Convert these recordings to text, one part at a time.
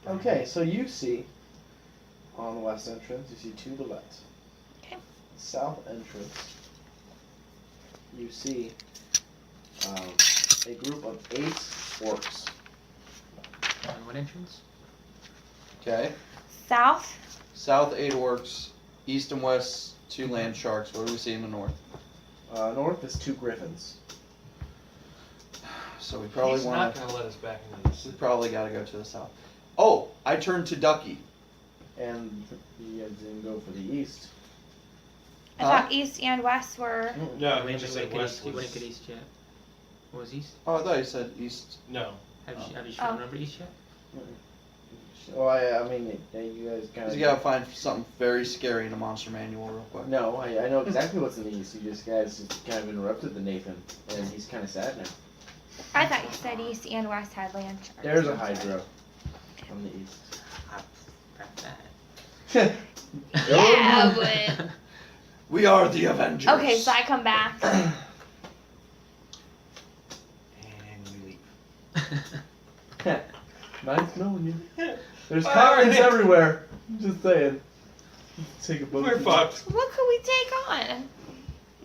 Okay, so you see on the west entrance, you see two to the left. Okay. South entrance, you see a group of 8 orcs. On what entrance? Okay. South. South 8 orcs, east and west 2 land sharks. What do we see in the north? North is 2 griffins. So we probably He's want not to. going to let us back into this. We probably got to go to the south. Oh, I turned to Ducky. And you guys didn't go for the east. I Huh? thought east and west were. No, we he just wouldn't said get west east. We wouldn't was... get east yet. What was east? Oh, I thought you said east. No. Have you Oh. remember east yet? Well, I mean, yeah, you guys kind Because of. you gotta find something very scary in the monster manual real quick. No, I know exactly what's in the east. You guys just kind of interrupted the Nathan, and he's kind of sad now. I thought you said east and west had land sharks. There's a Hydra on the east. Scrap that. Yeah, but. We are the Avengers. Okay, so I come back. And we leave. Nice knowing you. There's Fire comments it. everywhere. Just saying. Take a boat. We're fucked. What could we take on?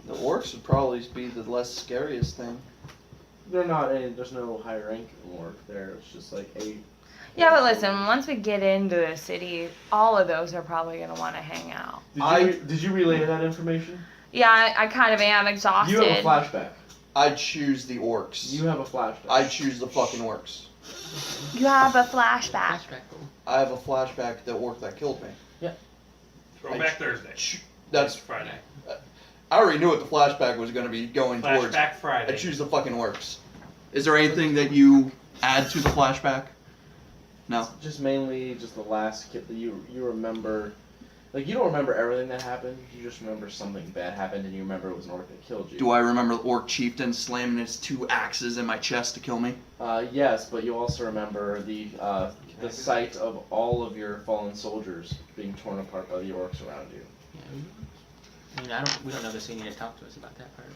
The orcs would probably be the less scariest thing. They're not any. There's no high rank orc there. It's just like 8. Yeah, but listen, once we get into the city, all of those are probably going to want to hang out. Did you relay that information? Yeah, I kind of am exhausted. You have a flashback. I'd choose the orcs. You have a flashback. I'd choose the fucking orcs. You have a flashback. Flashback. I have a flashback, the orc that killed me. Throwback Thursday. That's. Friday. I already knew what the flashback was going to be going towards. Flashback I Friday. choose the fucking orcs. Is there anything that you add to the flashback? No. Just mainly just the last kid that you remember. Like, you don't remember everything that happened. You just remember something bad happened, and you remember it was an orc that killed you. Do I remember the orc chieftain slamming his 2 axes in my chest to kill me? Yes, but you also remember the sight of all of your fallen soldiers being torn apart by the orcs around you. Yeah, I mean, we don't know this, so you need to talk to us about that part.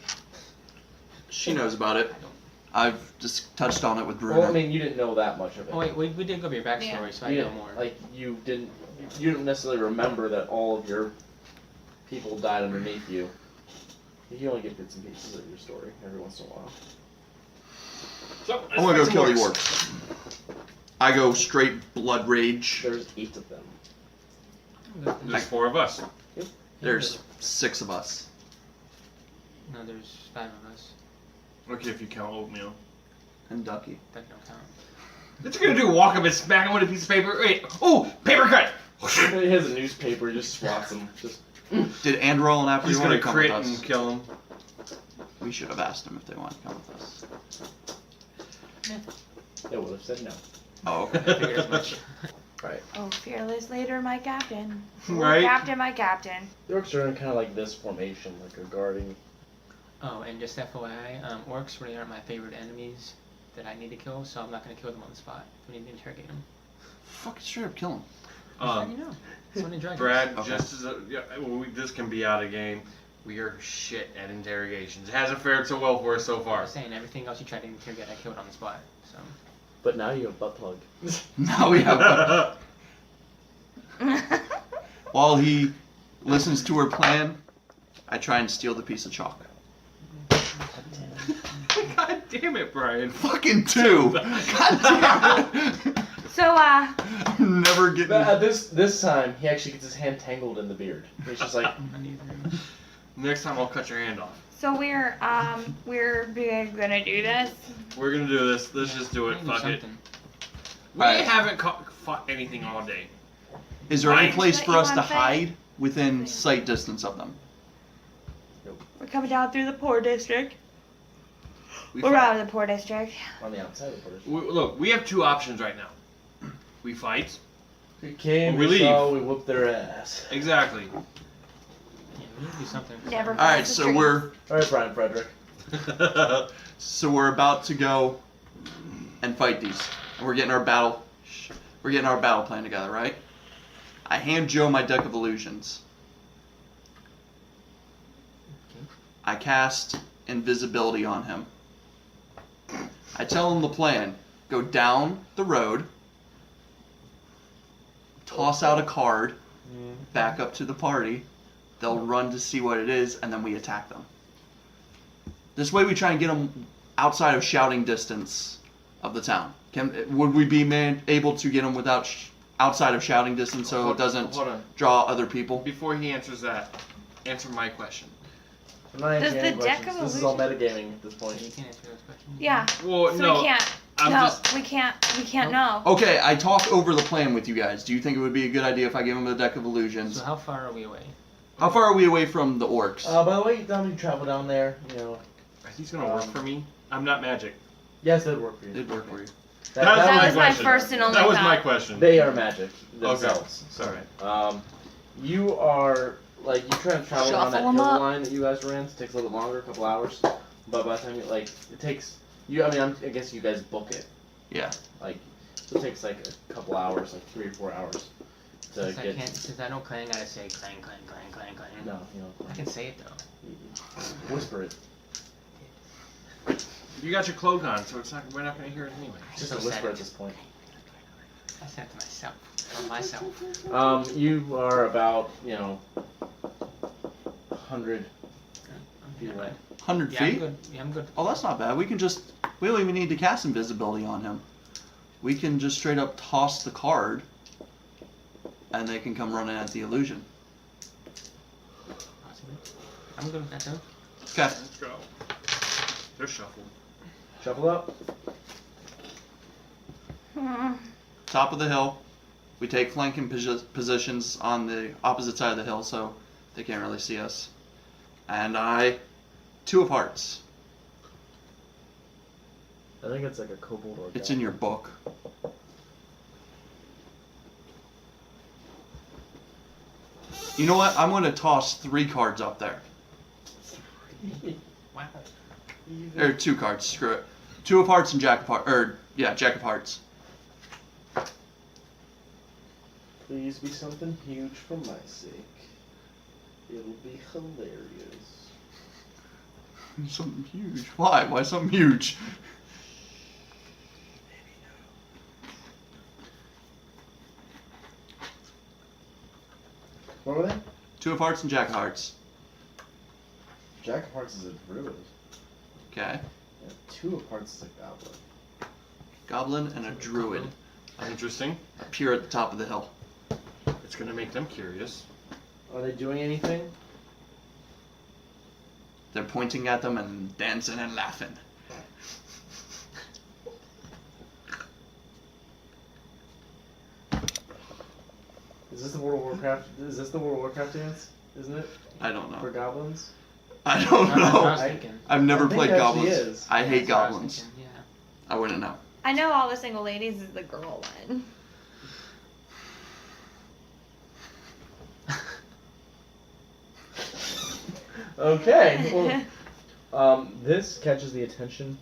She knows about it. I don't. I've just touched on it with Bruno. Well, I mean, you didn't know that much of it. Oh wait, we did go over your backstory, Yeah. so I You know didn't- more. Like, you didn't necessarily remember that all of your people died underneath you. You only get bits and pieces of your story every once in a while. So, I'm gonna go kill the orcs. I go straight blood rage. There's 8 of them. There's 4 of us. There's 6 of us. No, there's 5 of us. Okay, if you count oatmeal. And Ducky. That don't count. What's he gonna do? Walk up and smack him with a piece of paper? Wait. Oh, paper cut! He has a newspaper, just swats them. Just Did Androl and After He's you gonna want to come with crit us? and kill him. We should have asked them if they want to come with us. they would have said no. Oh, I okay. figured as much. Right. Oh, fearless leader, my captain. Oh, Right? Captain, my captain. The orcs are in kind of like this formation, like a guarding. Oh, and just FYI, orcs really aren't my favorite enemies that I need to kill, so I'm not going to kill them on the spot. We need to interrogate them. Fucking straight up kill him. Just let you know. That's when they drag us. Brad, Okay. just as a, yeah, this can be out of game. We are shit at interrogations. It hasn't fared so well for us so I far. was saying, everything else you tried to interrogate, I killed on the spot. So. But now you have butt plug. Now we have. While he listens to her plan, I try and steal the piece of chalk. God damn it, Brian. Fucking 2. God damn it. So, I'm never getting. This time, he actually gets his hand tangled in the beard. He's just like, I need to- Next time I'll cut your hand off. we're gonna do this. We're gonna do this. Let's just do we it. need to do Fuck it. something. We Alright. haven't fought anything all day. Is there any Right. place Let for you us to unfade. hide within sight distance of them? We're coming down through the poor district. We We're fight. out of the poor district. on the outside of the portage. Look, we have 2 options right now. We fight. We came, We we saw, leave. we whooped their ass. Exactly. Yeah, we need to do something. Never. All right, cross the so street. we're Alright, Brian Frederick. about to go and fight these, and we're getting our battle plan together, right? I hand Joe my deck of illusions. Okay. I cast invisibility on him. I tell him the plan. Go down the road, toss out a card back up to the party. They'll run to see what it is, and then we attack them. This way we try and get them outside of shouting distance of the town. Would we be able to get them without outside of shouting distance so it doesn't Hold on. draw other people? Before he answers that, answer my question. I'm not answering Does any the deck questions. of This is all metagaming at this point. You can answer those questions. Yeah. Well, So no. we can't. I'm no, just. we can't know. Okay, I talk over the plan with you guys. Do you think it would be a good idea if I give them a deck of illusions? So how far are we away? How far are we away from the orcs? By the way, you travel down there, you know. He's gonna work for me. I'm not magic. Yes, that'd work for you. It'd work for you. That was my question. first and only That was thought. my question. They are magic themselves. Sorry. You are like you try to travel around that Shuffle 'em hill up. line that you guys ran. It takes a little bit longer, a couple hours. But by the time you it takes you. I mean, I guess you guys book it. Yeah. Like it takes like a couple hours, like 3 or 4 hours to Since I get. can't, since I know clang, I gotta say clang, clang, clang, clang, clang. No, you know. I can say it though. Whisper it. You got your cloak on, so we're not gonna hear it anyway. Just So a whisper sad. at this point. I said it to myself. On myself. You are about 100 feet away. 100 Yeah, I'm feet? good. Yeah, I'm good. Oh, that's not bad. We don't even need to cast invisibility on him. We can just straight up toss the card, and they can come running at the illusion. Possibly. I'm good with that though. Okay. Let's go. They're shuffled. Shuffle up. Top of the hill. We take flanking positions on the opposite side of the hill, so they can't really see us. And 2 of hearts. I think it's like a kobold or. It's in your book. You know what? I'm going to toss 3 cards up there. Wow. Or 2 cards, screw it. 2 of hearts and jack of hearts. Jack of hearts. Please be something huge for my sake. It'll be hilarious. Something huge. Why? Why something huge? What were they? 2 of hearts and jack of hearts. Jack of Hearts is a druid. Okay. And 2 of Hearts is a goblin. Goblin and a druid. Interesting. Appear at the top of the hill. It's gonna make them curious. Are they doing anything? They're pointing at them and dancing and laughing. Is this the World of Warcraft? Is this the World of Warcraft dance? Isn't it I don't for know. goblins? I don't That's what I know. was thinking. I've never I think played it actually goblins. is. I hate That's what I was goblins. thinking, Yeah. I wouldn't know. I know all the single ladies is the girl one. Okay. Well, this catches the attention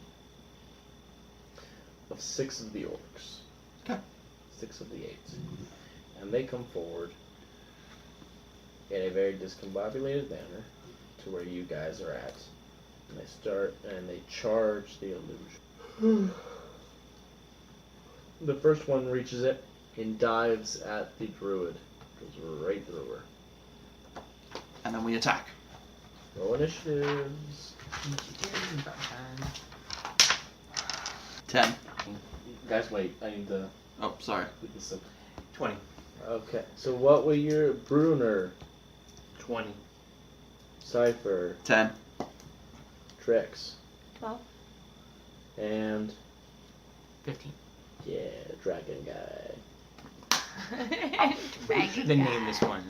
of 6 of the orcs. Okay. 6 of the 8. And they come forward in a very discombobulated manner to where you guys are at. And they start and they charge the illusion. The first one reaches it and dives at the druid. Goes right through her. And then we attack. Roll initiatives. About time. 10. Guys, wait. I need to Oh, sorry. put this up. 20. Okay. So what were your Bruner, 20. Cypher, 10. Trix, 12. and 15. yeah, Dragon Guy. Dragon The guy. nameless one.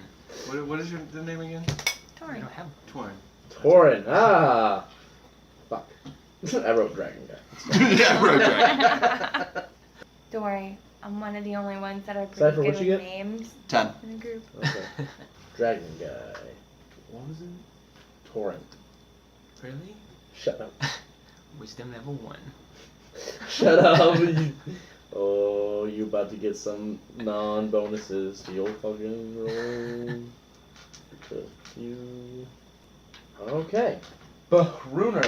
What is the name again? I Tori. don't have. Torn. Torin. Ah. Fuck. I wrote Dragon Guy. Yeah, right, right. Don't worry, I'm one of the only ones that are pretty Cypher, good what'd with you get? names 10. in the group. Okay. Dragon Guy. What was it? Torin. Really? Shut up. Wisdom level 1. Shut up. Oh, you about to get some non-bonuses to your fucking roll. Because you... Okay. Bruner.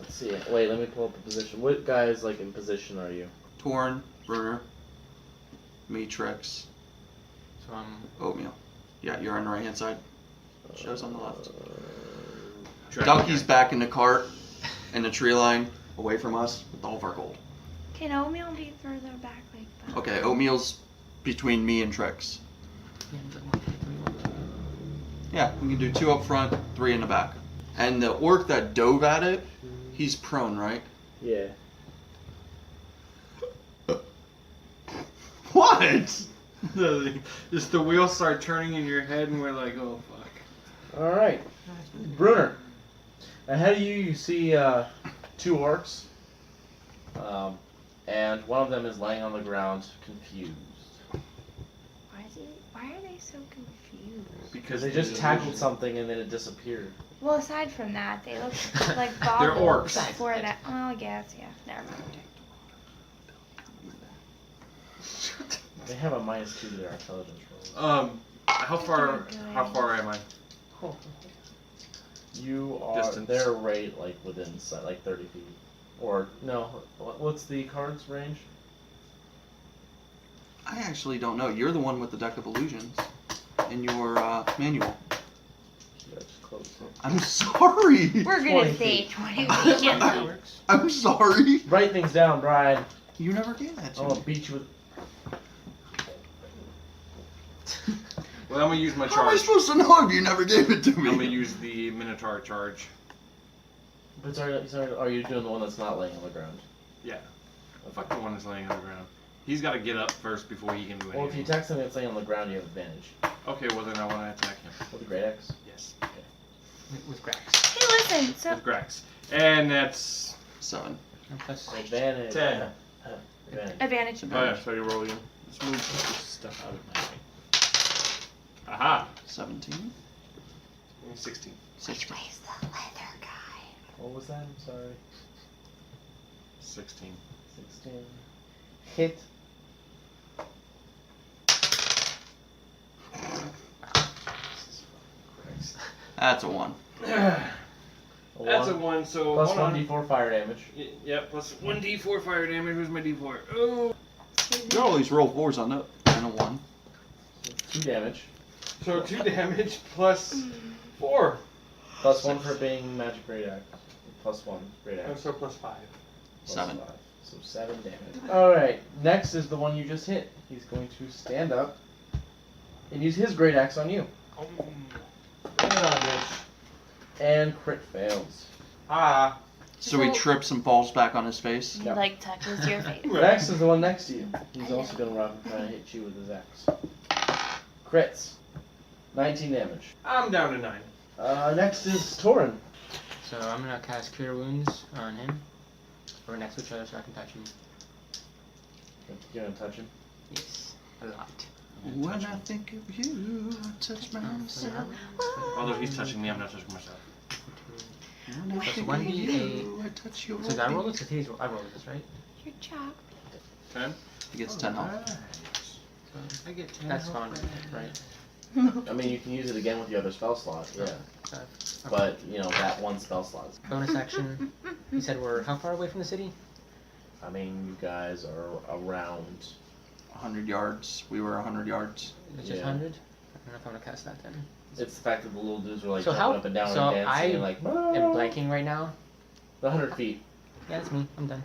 Let's see. Wait, let me pull up the position. What guys, like, in position are you? Torn, Bruner, Matrix, So I'm Oatmeal. Yeah, you're on the right hand side. Shows on the left. Dragon Ducky's guy. back in the cart, in the tree line, away from us, with all of our gold. Can oatmeal be further back like that? Okay, Oatmeal's between me and Trix. yeah, it's like 1, 2, 3, 1. Yeah, we can do 2 up front, 3 in the back. And the orc that dove at it, he's prone, right? Yeah. What? Just the wheels start turning in your head, and we're like, oh fuck. All right, Brunner. Ahead of you, you see 2 orcs, and one of them is laying on the ground, confused. Why are they so confused? Because they just tackled something and then it disappeared. Well, aside from that, they look like They're boggled orcs. before that. Oh, I guess, yeah. Never mind. They have a -2 to their intelligence roll. How far am I? You are. Distance. They're right like within like 30 feet, or no? What's the card's range? I actually don't know. You're the one with the deck of illusions in your manual. Yeah, just close. I'm sorry. We're 20 gonna say feet. 20 feet. That works. I'm sorry. Write things down, Brian. You never gave that to I'm gonna me. beat you with. Well, I'm gonna use my How am I charge. supposed to know if you never gave it to me? I'm gonna use the Minotaur charge. But are you doing the one that's not laying on the ground? Yeah. Fuck the one that's laying on the ground. He's got to get up first before he can do anything. Well, if you attack something that's laying on the ground, you have advantage. Okay, well then I want to attack him. With the great axe. Yes. With Grax. Hey, listen. So With Grax. And that's... 7. And plus, Advantage. 10. Advantage. advantage. Oh yeah, so you roll again. Let's move this stuff out of my way. Aha! 17. 16. 16. Where's the leather guy? What was that? I'm sorry. 16. 16. Hit. That's a 1. That's a 1, so... Plus hold on. 1d4 fire damage. Yep, plus 1d4 fire damage. Where's my d4? Oh! You always roll 4s on that. And a 1. 2 damage. So 2 damage plus 4. Plus 1 for being magic great axe. Plus 1 great axe. So plus 5. Plus 7. 5. So 7 damage. Alright, next is the one you just hit. He's going to stand up and use his great axe on you. Bring it on, bitch. And crit fails. Ah. So he trips and falls back on his face. He Yep. like touches your face. Next is the one next to you. He's also going to run and try to hit you with his axe. Crits. 19 damage. I'm down to 9. Next is Torin. so I'm gonna cast Cure Wounds on him. We're next to each other so I can touch him. You're going to touch him? Yes. A lot. When I think of you, I touch myself. Although he's touching me, I'm not touching myself. When I That's think 1d8. of you, I touch your So did I roll this? I rolled this, right? Your job. 10? He gets 10 health. So I get 10. that's fine, right? I mean, you can use it again with the other spell slot, yeah. Okay. But, you know, that one spell slot. Bonus action. You said we're how far away from the city? I mean, you guys are around. 100 yards. We were 100 yards. It's just Yeah. 100? I don't know if I'm gonna cast that then. It's the fact that the little dudes are like So jumping how- up and down so and dancing I and like, I'm blanking right now. The 100 feet. Yeah, that's me. I'm done.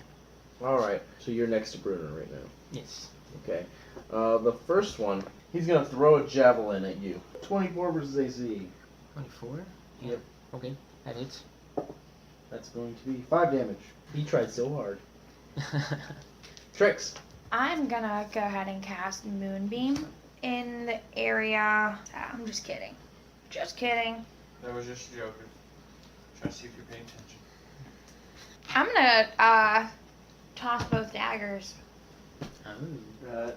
Alright, so you're next to Bruno right now. Yes. Okay. The first one, he's gonna throw a javelin at you. 24 versus AC. 24? Yep. Okay, that hits. That's going to be 5 damage. He tried so hard. Tricks. I'm gonna go ahead and cast Moonbeam in the area. I'm just kidding. Just kidding. That was just joking. Trying to see if you're paying attention. I'm gonna toss both daggers. Oh.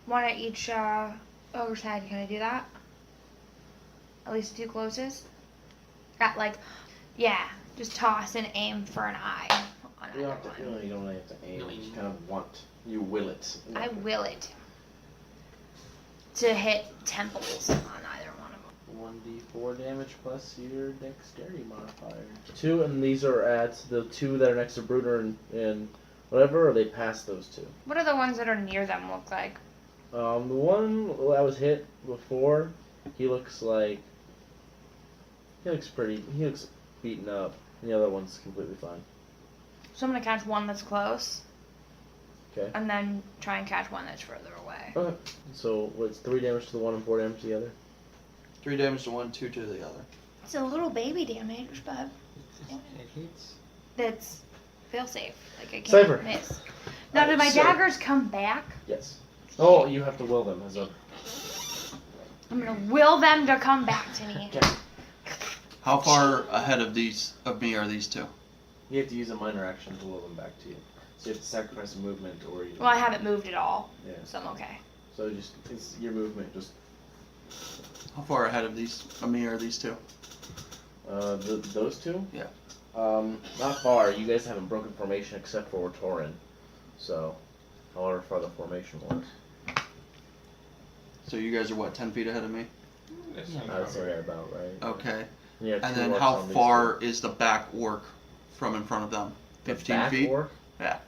One at each ogre's head. Can I do that? At least 2 closest. Got like, yeah. Just toss and aim for an eye on You don't either have to, one. you don't really have to aim. No, You you- just kind of want. You will it. I will it. To hit temples on either one of them. 1d4 damage plus your dexterity modifier. 2, and these are at the 2 that are next to Bruder and whatever, or they pass those 2? What do the ones that are near them look like? The one that was hit before, he looks beaten up. And the other one's completely fine. So I'm gonna catch one that's close. Okay. And then try and catch one that's further away. Okay. So what's 3 damage to the one and 4 damage to the other? 3 damage to one, 2 to the other. It's a little baby damage, but It hits. that's fail safe. Like I can't Cypher. miss. Now, did my So- daggers come back? Yes. Oh, you have to will them as a. I'm gonna will them to come back to me. Okay. How far ahead of me are these two? You have to use a minor action to will them back to you. So you have to sacrifice a movement or you. Well, I haven't moved at all, Yeah. so I'm okay. So it's your movement. Just How far ahead of me are these two? those two. Yeah. Not far. You guys haven't broken formation except for Torin. So, however far the formation was. So you guys are what, 10 feet ahead of me? I would say they're about right. Okay. And, you have And two then orcs how on these far two. is the back orc from in front of them? The 15 back feet? orc? Yeah.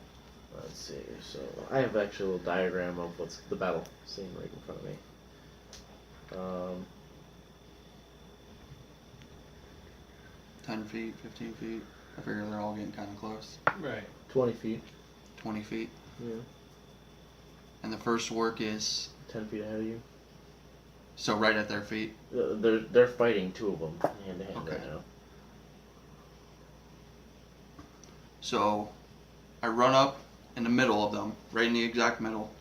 Let's see. So I have actually a little diagram of what's the battle scene right in front of me. 10 feet, 15 feet. I figure they're all getting kind of close. Right. 20 feet. 20 feet. Yeah. And the first orc is 10 feet ahead of you. so right at their feet. They're fighting, 2 of them hand to hand Okay. right now. So I run up in the middle of them, right in the exact middle.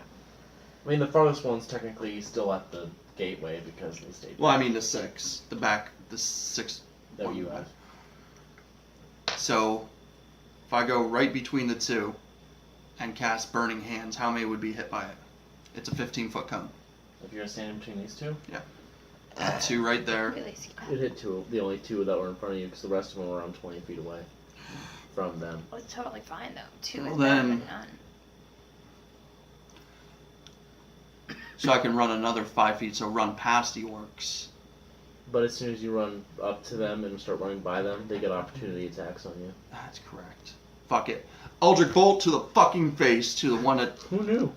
I mean, the farthest one's technically still at the gateway because they stayed. Well, I mean the 6. The back, the 6. that you have. So if I go right between the 2 and cast Burning Hands, how many would be hit by it? It's a 15-foot cone. If you're gonna stand in between these 2, 2 right there. Really see that. you'd hit 2. The only 2 that were in front of you because the rest of them were around 20 feet away from them. Oh, it's totally fine though. 2 Well, is better then- than none. So I can run another 5 feet, so run past the orcs. But as soon as you run up to them and start running by them, they get opportunity attacks on you. That's correct. Fuck it. Eldritch Bolt to the fucking face, to the one that... Who knew?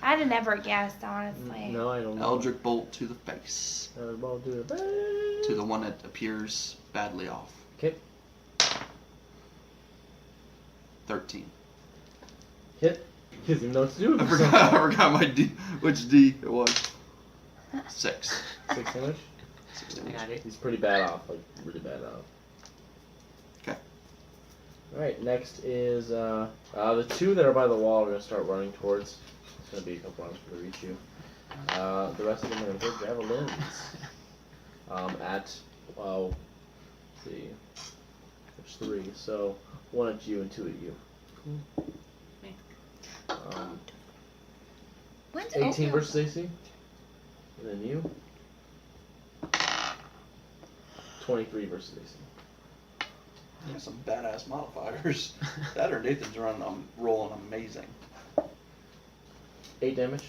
I'd have never guessed, honestly. No, I don't know. Eldritch Bolt to the face. Ball do it. To the one that appears badly off. Okay. 13. Hit. He doesn't even know what to do with I himself. forgot my D, which D it was. 6. 6 damage. 6 I damage. got it. He's pretty bad off, like really bad off. Okay. Alright, next is the 2 that are by the wall are gonna start running towards. It's gonna be a couple rounds for to reach you. The rest of them are gonna hit javelins. Let's see. There's 3, so 1 at you and 2 at you. Me. When's 18 oatmeal? versus AC. And then you. 23 versus AC. Some badass modifiers. That or Nathan's rolling amazing. 8 damage.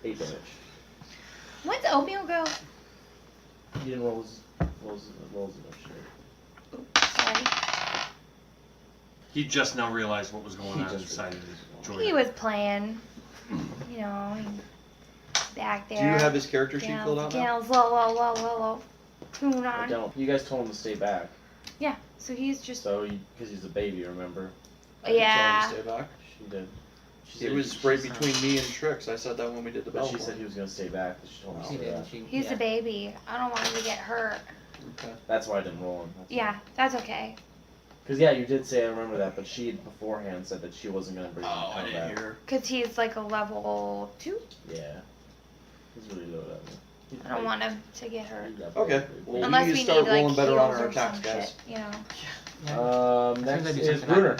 8 damage. When's oatmeal go? You didn't roll his initiative. Sorry. He just now realized what was going He on just inside of realized. his He was playing. You know, back there. Do you have his character sheet Gals, filled out now? gals, low. Tune I on. don't. You guys told him to stay back. Yeah, so he's just. So, because he's a baby, remember? I didn't tell him Yeah. to stay back. She did. She It said- was right between me and Trix. I said that when we did the But bell. she said he was gonna stay back. But she told him to She stay did. back. He's yeah. a baby. I don't want him to get hurt. Okay. That's why I didn't roll him. Yeah, that's okay. Because yeah, you did say I remember that, but she beforehand said that she wasn't gonna bring him Oh, to I didn't combat. hear. Because he's like a level 2. Yeah. He's really low at me. I don't want him to get hurt. Okay. Well, Unless we we need need to start like rolling better heals on our or attacks, some guys. shit, you know. Yeah. Next As soon as I do is something, Bruner.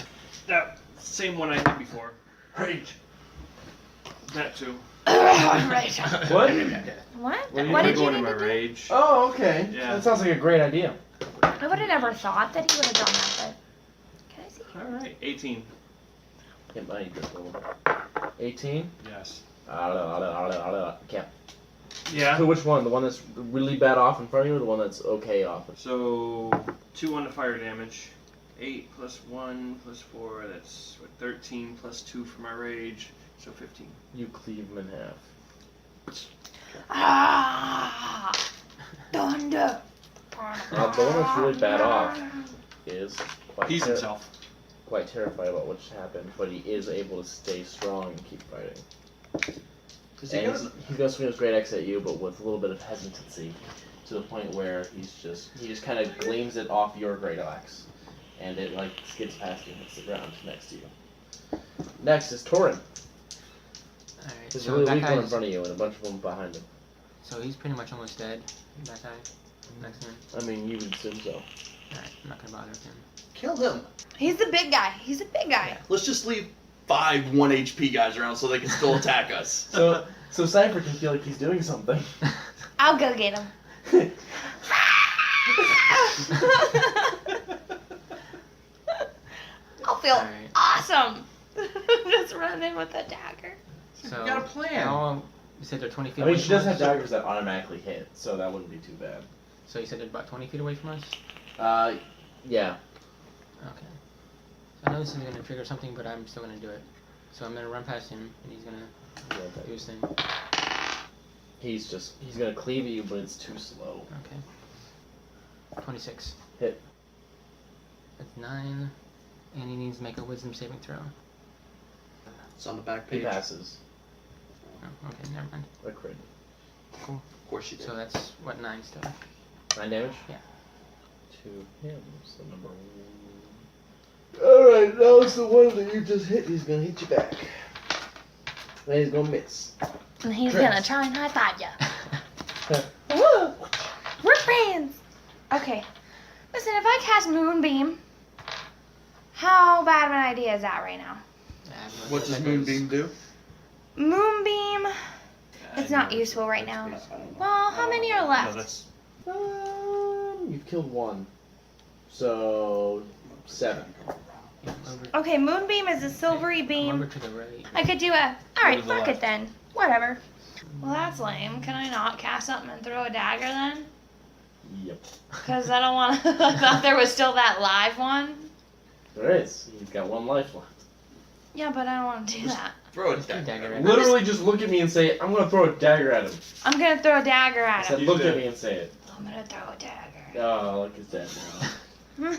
That same one I did before. Rage. That too. Right. What? What? Well, you What I did go you into need my to do? rage. Oh, okay. Yeah. That sounds like a great idea. I would have never thought that he would have done that, but can I see? All right, 18. Yeah, I need this roll. 18. Yes. Can't. Yeah. So which one? The one that's really bad off in front of you, or the one that's okay off? So 2 on the fire damage. 8 plus 1 plus 4. That's what, 13 plus 2 for my rage. So 15. You cleave him in half. Ah! Thunder! The one that's really bad off is He's himself. quite terrified about what just happened, but he is able to stay strong and keep fighting. Is he And gonna... he's gonna swing his great axe at you, but with a little bit of hesitancy, to the point where he just kind of gleams it off your great axe, and it like skids past you and hits the ground next to you. Next is Torin. Alright, There's a so really that weak one in guy's, front of you and a bunch of them behind him. so he's pretty much almost dead. That guy, next to him. I mean, you would assume so. Alright, I'm not gonna bother with him. Kill him. He's the big guy. He's a big guy. Let's just leave 5 1 HP guys around so they can still attack us. So Cypher can feel like he's doing something. I'll go get him. I'll feel Alright. awesome. Just run in with a dagger. So, You got a plan. You said they're 20 feet I mean, away she from does have us? daggers that automatically hit, so that wouldn't be too bad. So you said they're about 20 feet away from us? Yeah. Okay. So I know this is gonna trigger something, but I'm still gonna do it. So I'm gonna run past him, and he's gonna do his thing. He's gonna cleave at you, but it's too slow. Okay. 26. Hit. That's 9. And he needs to make a wisdom saving throw. It's on the back He page. passes. Oh, okay, never mind. A crit. Of course you did. So that's, what, 9 still? 9 damage? Yeah. To him, so number 1. Alright, now it's the one that you just hit. He's gonna hit you back. And he's gonna miss. And he's Tricks. gonna try and high-five ya. Woo! We're friends! Okay. Listen, if I cast Moonbeam, how bad of an idea is that right now? What does Moonbeam do? Moonbeam, it's not useful right now. Well, how many are left? that's... You've killed 1. So 7. Okay, Moonbeam is a silvery Come beam. over to the right. I could do a. Alright, to the fuck left. it then. Whatever. Well, that's lame. Can I not cast something and throw a dagger then? Yep. Because I don't want to. I thought there was still that live one. There is. He's got 1 life left. Yeah, but I don't want to do that. Throw it Just do a down. dagger at Literally just look at me and say, I'm gonna throw a dagger at him. I'm gonna throw a dagger I at said, him. look at me and say it. I'm gonna throw a dagger. Oh, look, he's dead now.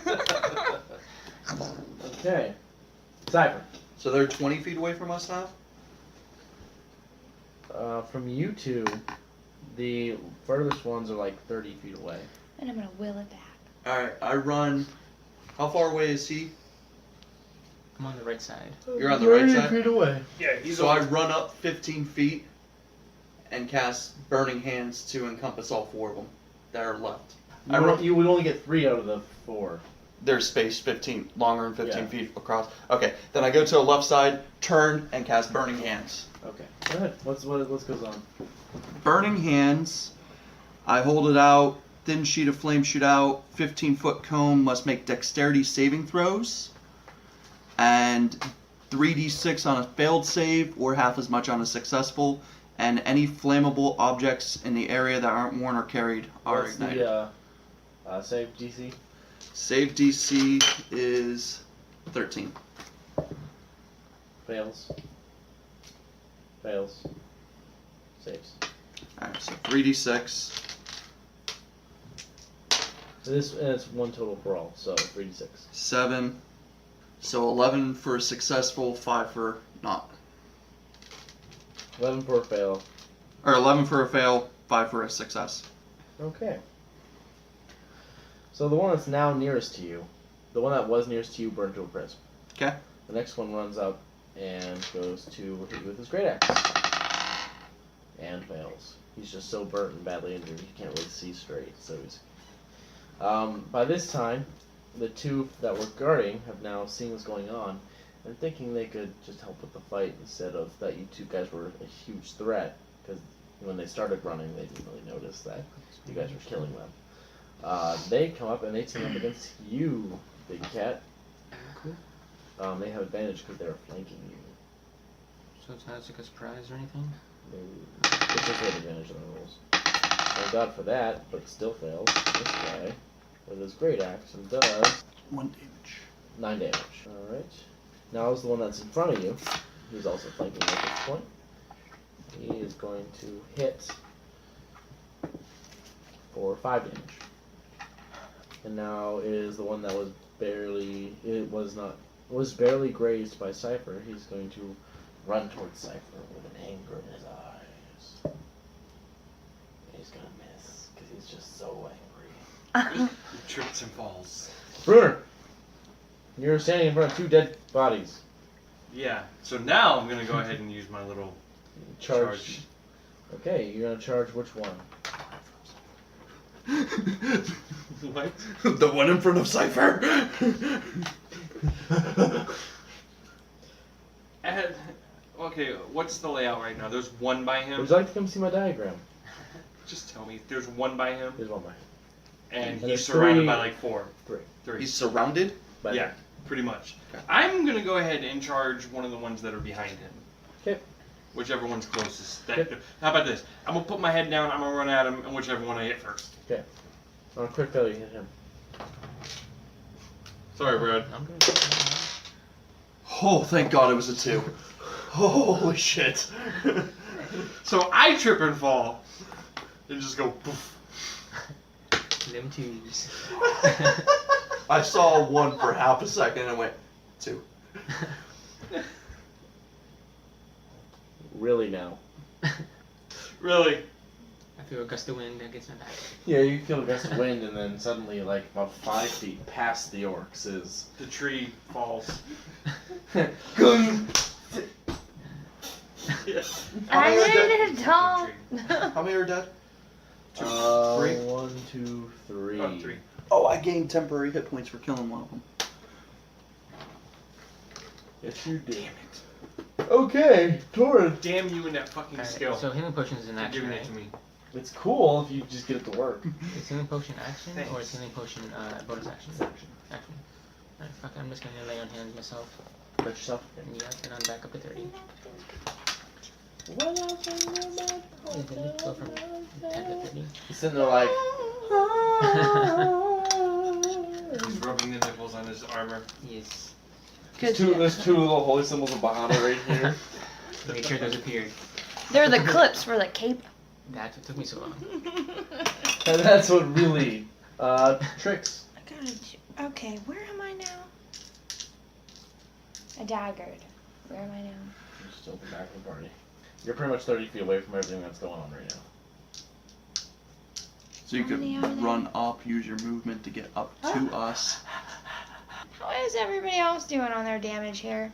Okay. Cypher. So they're 20 feet away from us now? From you two, the furthest ones are like 30 feet away. And I'm gonna will it back. Alright, I run... How far away is he? I'm on the right side. You're on the right 30 side? feet away. Yeah, he's So I run up 15 feet and cast Burning Hands to encompass all 4 of them that are left. You would only get 3 out of the 4. They're spaced 15, longer than 15 Yeah. feet across. Okay, then I go to the left side, turn, and cast Burning Hands. Okay. Go ahead. What goes on? Burning Hands, I hold it out, thin sheet of flame shoot out, 15-foot cone must make dexterity saving throws, and 3d6 on a failed save, or half as much on a successful, and any flammable objects in the area that aren't worn or carried are What's ignited. the save DC? Save DC is 13. Fails. Fails. Saves. Alright, so 3d6. So and it's 1 total for all, so 3d6. 7. So 11 for successful, 5 for not. 11 for a fail. Or 11 for a fail, 5 for a success. Okay. So the one that's now nearest to you, the one that was nearest to you burned to a crisp. Okay. The next one runs up and goes to hit you with his great axe. And fails. He's just so burnt and badly injured he can't really see straight, so he's... by this time, the 2 that were guarding have now seen what's going on and thinking they could just help with the fight instead of that you 2 guys were a huge threat, because when they started running they didn't really notice that you guys were killing them. They come up and they team up against you, Big Cat. Cool. They have advantage because they're flanking you. So it's not like a surprise or anything? It's just have advantage on the rolls. Thank God for that, but still fails. This guy, with his great axe, and does 1 damage. 9 damage. Alright. Now is the one that's in front of you. He's also flanking at this point. He is going to hit for 5 damage. And now is the one that was barely grazed by Cypher. He's going to run towards Cypher with an anger in his eyes. He's gonna miss because he's just so angry. He trips and falls. Bruner, you're standing in front of 2 dead bodies. Yeah. So now I'm gonna go ahead and use my little Charge. Okay, you're gonna charge which one? What? The one in front of Cypher. Okay, what's the layout right now? There's one by him. Would you like to come see my diagram? Just tell me. There's one by him, There's one by him. and And he's there's surrounded 3. by like 4. 3. 3. He's surrounded. By Yeah, pretty much. Okay. I'm gonna go ahead and charge one of the ones that are behind him. 'Kay. Whichever one's closest. Yep. How about this? I'm gonna put my head down. I'm gonna run at him, and whichever one I hit first. On a quick failure, hit him. Sorry, Brad. I'm good. Oh, thank God it was a 2. Holy shit. So I trip and fall, and just go poof. Them twos. I saw 1 for half a second and went 2. Really now. Really? I feel a gust of wind that gets my back. Yeah, you feel a gust of wind, and then suddenly, like about 5 feet past the orcs, is The tree falls. Gung! I need a Tree. doll. How many are dead? 2, 3. 1, 2, 3. Oh, 3. Oh, I gained temporary hit points for killing one of them. Yes, you did. Okay, Torin. Damn you and that fucking Alright, skill so healing potion is an for action, giving right? it to me. It's cool if you just get it to work. Is healing potion action or is Thanks. healing potion bonus action? Action. Action. Alright, fuck it, I'm just gonna lay on hands myself. Bet yourself. And yeah, and I'm back up to 30. What else is there? Go from 10 to 30. He's sitting there like. He's rubbing the nipples on his armor. Yes. There's 2 little holy symbols of Bahamut right here. Make sure those appeared. They're the clips for the cape. That's what took me so long. And that's what really tricks. I gotta. Okay, where am I now? I daggered. Where am I now? You're still the back of the party. You're pretty much 30 feet away from everything that's going on right now. So you How could many are there? run up, use your movement to get up to us. How is everybody else doing on their damage here?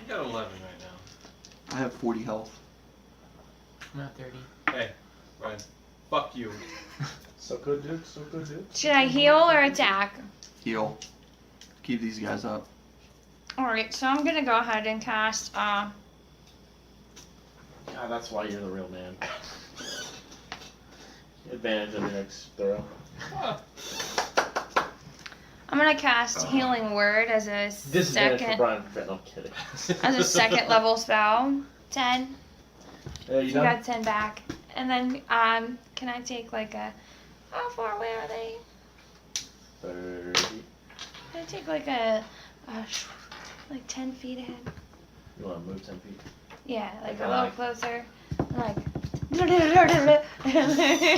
You got 11 right now. I have 40 health. I'm at 30. Hey, Ryan. Fuck you. So good, dude. So good, dude. Should I heal or attack? Heal. Keep these guys up. Alright, so I'm gonna go ahead and cast, God, that's why you're the real man. Advantage on your next throw. I'm gonna cast Healing Word as a Disadvantage for second, Brian. No, I'm kidding. as a second level spell. 10. You You done? got 10 back. And then, can I take like a, how far away are they? 30. Can I take like a like 10 feet ahead? You want to move 10 feet? Yeah, like Like a I little like. closer. Like. Little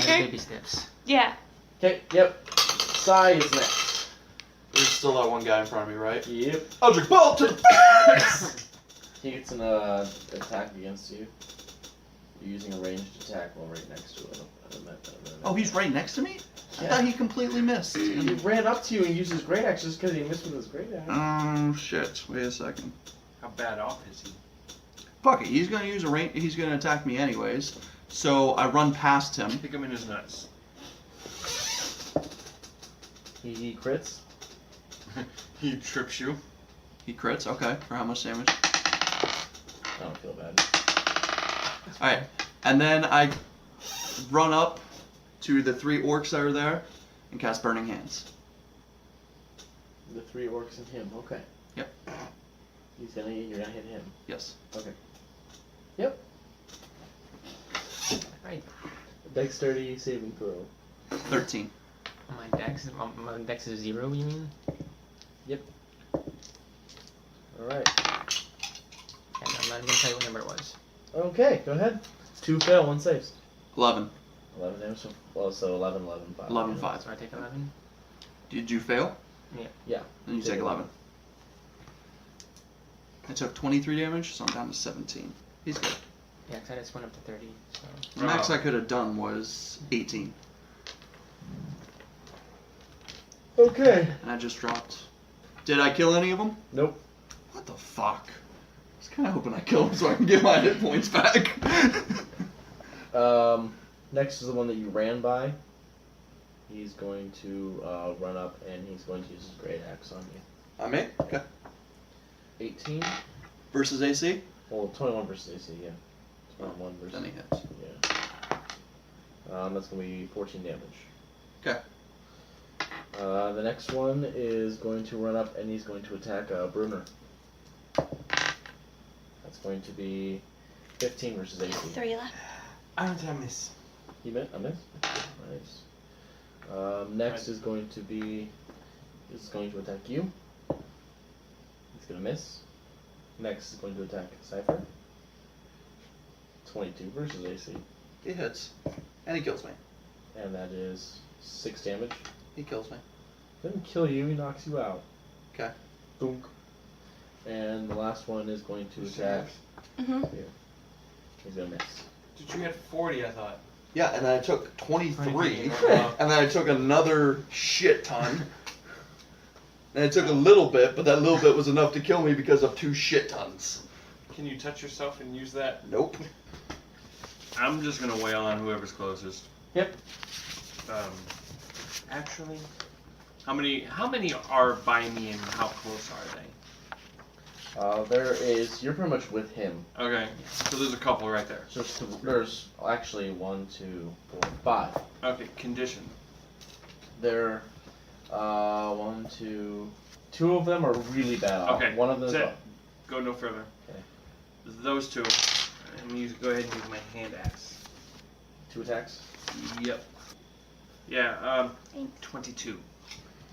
baby steps. Yeah. Okay, yep. Sai is next. There's still that one guy in front of me, right? Yep. Eldritch Bolt to the face! He gets an attack against you. You're using a ranged attack while right next to it. Oh, he's right next to me? I Yeah. thought he completely missed. He ran up to you and used his great axe just because he missed with his great axe. Oh, shit. Wait a second. How bad off is he? Fuck it. He's gonna use a range. He's gonna attack me anyways. So I run past him. Kick him in his nuts. He crits. He trips you. He crits. Okay. For how much damage? I don't feel bad. Alright. And then I run up to the 3 orcs that are there and cast Burning Hands. The 3 orcs and him. Okay. Yep. You're gonna hit him. Yes. Okay. Yep. Right. Dexterity saving throw. 13. My dex is 0, you mean? All right. And I'm I'm gonna tell you what number it was. Okay, go ahead. 2 fail, 1 saves. 11. 11 damage. So 11, 11, 5. 11, 5. So I take 11. Did you fail? Yeah. Yeah. Then you take 11. I took 23 damage, so I'm down to 17. He's good. Yeah, because I just went up to 30. So. The max I could have done was 18. Okay. And I just dropped. Did I kill any of them? Nope. What the fuck? I was kind of hoping I killed him so I can get my hit points back. Next is the one that you ran by. He's going to run up and he's going to use his great axe on you. I'm in? Okay. 18. Versus AC? Well, 21 versus AC, yeah. 21 versus. Then he hits. Yeah. That's going to be 14 damage. Okay. The next one is going to run up and he's going to attack Bruner. That's going to be 15 versus AC. 3 left. I miss. You missed? I missed? Nice. Next is going to be. Is going to attack you. He's going to miss. Next is going to attack Cypher. 22 versus AC. He hits. And he kills me. And that is 6 damage. He kills me. Doesn't kill you, he knocks you out. Okay. Dunk. And the last one is going to attack. Mm-hmm. He's going to miss. Did you had 40? I thought. Yeah, and then I took 23. 23. And then I took another shit ton. And it took a little bit, but that little bit was enough to kill me because of 2 shit tons. Can you touch yourself and use that? Nope. I'm just gonna wail on whoever's closest. Yep. Actually, how many are by me and how close are they? There is. You're pretty much with him. Okay, so there's a couple right there. So there's actually 1, 2, 4, 5. Okay, condition. There, 1, 2. 2 of them are really bad off. Okay, One of them. that's it. Go no further. Okay. Those 2. And go ahead and use my hand axe. 2 attacks. Yep. Yeah. 22.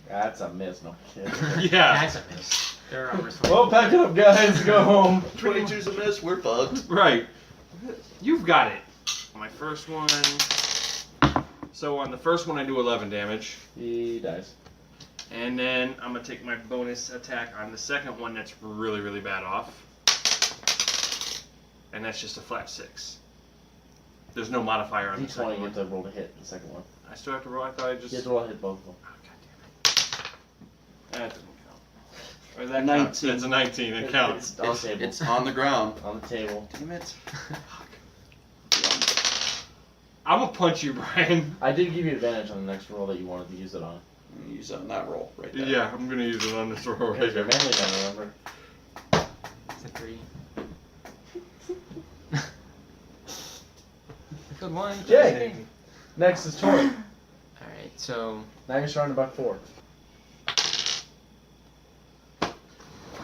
That's a miss. No kidding. Yeah. That's a miss. They're almost Well, pack it up, guys. Go home. 22's a miss, we're bugged. Right. You've got it. My first one. So on the first one, I do 11 damage. He dies. And then I'm going to take my bonus attack on the second one that's really, really bad off. And that's just a flat 6. There's no modifier on the Each second one you one. get to roll to hit the second one. I still have to roll? I thought I just... You have to roll to hit both of them. Oh, God damn it. That doesn't count. Or that 19. counts. That's a 19. It counts. It's on the table. It's on the ground. On the table. Damn it. I'm going to punch you, Brian. I did give you advantage on the next roll that you wanted to use it on. I'm gonna use that on that roll right there. Yeah, I'm going to use it on this roll right Because you're here. manly now, remember? It's a 3. I killed 1. Jay! Next is Tori. Alright, so. Now you're surrounded by 4.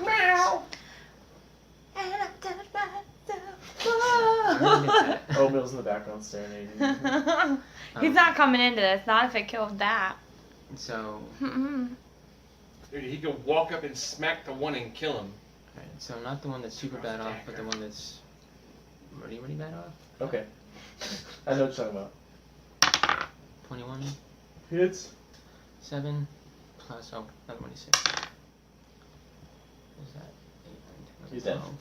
Meow. Oatmeal's in the background serenading. He's not coming into this. Not if it killed that. So. Mm-mm. Dude, he could walk up and smack the one and kill him. Alright, so not the one that's super bad off, but the one that's really, really bad off. Okay. I know what you're talking about. 21, Hits. 7, plus, oh, another 26. Is that 8, 9, 10, 11, He's dead. 12?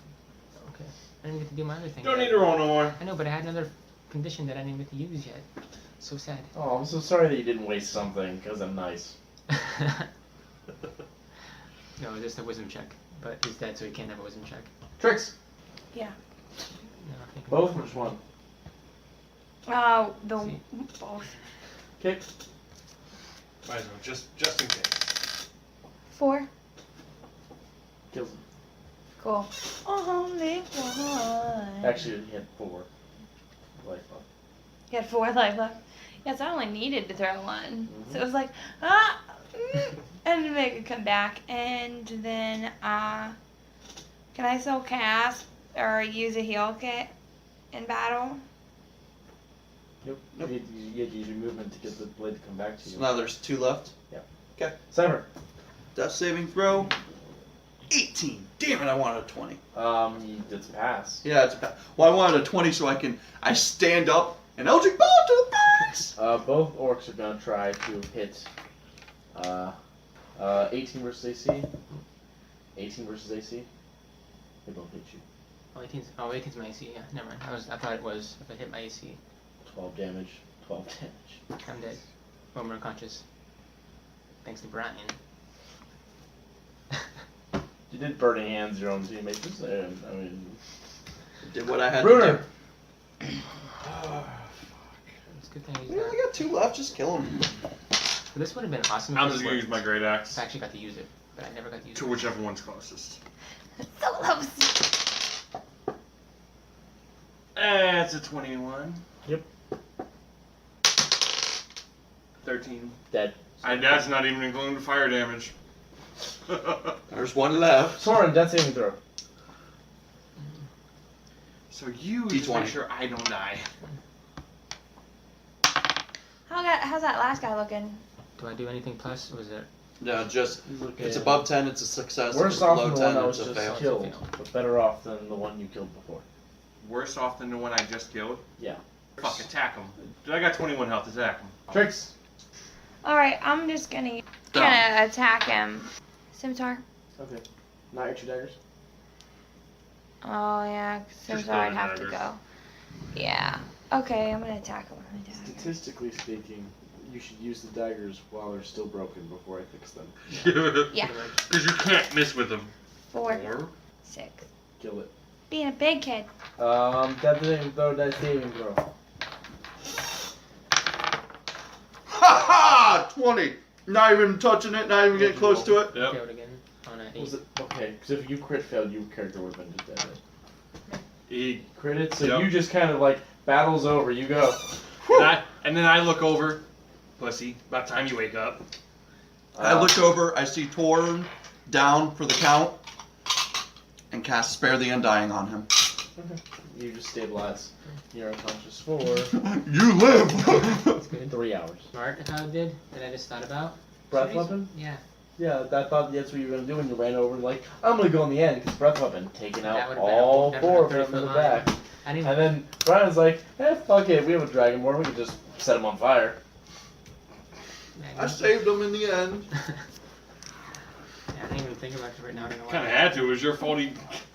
Okay. I didn't get to do my other thing. Don't yet. need to roll no more. I know, but I had another condition that I didn't get to use yet. So sad. Oh, I'm so sorry that you didn't waste something, because I'm nice. No, just a wisdom check. But he's dead, so he can't have a wisdom check. Tricks. No, I think Both or just one? See. Both. Okay. Might as well, just in case. 4. Kills him. Cool. Only one. Actually, he had 4 life left. He had 4 life left. Yes, I only needed to throw 1. So it was like, and to make it come back. And then, can I still cast or use a heal kit in battle? Nope. You had to use your movement to get the blade to come back to you. So now there's 2 left. Cyber. Death saving throw. 18. Damn it! I wanted a 20. It's a pass. Yeah, it's bad. Well, I wanted a 20 so I stand up and Eldritch Ball to the face. Both orcs are gonna try to hit. 18 versus AC. 18 versus AC. They both hit you. Oh, 18's my AC. Yeah, never mind. I thought it was if I hit my AC. 12 damage. 12 damage. I'm dead. Or more conscious. Thanks to Brian. You did burning hands your own teammate. Just saying. I mean. Did what I had Bruner! to do. It's a good thing he's We only got 2 left. Just kill him. This would have been awesome. I'm if just this gonna use worked. my great axe I actually got to use it, but I never got to use to it. whichever one's closest. So close. That's a 21. Yep. 13. Dead. And that's not even including the fire damage. There's 1 left. Soren, death saving throw. So you just D20. make sure I don't die. How's that last guy looking? Do I do anything plus? Or was it? No, just He's looking. if it's above 10, it's a success. Worse if it's off below than the one 10, that it's was a just fail. killed, but better off than the one you killed before. Worse off than the one I just killed? Yeah. Fuck, attack him. I got 21 health, attack him. Tricks. Alright, I'm just gonna Down. attack him. Scimitar. Okay. Not your 2 daggers. Oh yeah, Just Scimitar I'd those have to daggers. go. Yeah. Okay, I'm gonna attack him with my dagger. Statistically speaking, you should use the daggers while they're still broken before I fix them. Yeah. Because you can't miss with them. 4, 6. Kill it. Being a big kid. Death saving throw, death saving throw. Ha ha! 20. Not even touching it, not even getting close to it. Yep. Failed again on an 8. Was it okay? Because if you crit failed, your character would have been just dead. He, Crit it, so Yep. you just kind of like battle's over. You go. and then I look over. Pussy, about time you wake up. I look over, I see Torn down for the count, and cast Spare the Undying on him. You just stabilize. You're unconscious for You live! That's good. 3 hours. Smart how it did that I just thought about. Breath Series- weapon? Yeah. Yeah, I thought that's what you were gonna do when you ran over and like, I'm gonna go in the end because breath weapon, taking That out would've been a all whole- 4 of that them in would've the been a back. I didn't. And then Brian's like, fuck it, we have a dragonborn, we can just set him on fire. I saved him in the end. Yeah, I didn't even think about it right now. I don't know why. Kind of had to. It was your fault he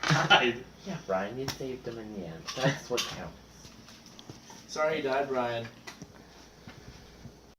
died. Yeah, Brian, you saved him in the end. That's what counts. Sorry he died, Brian.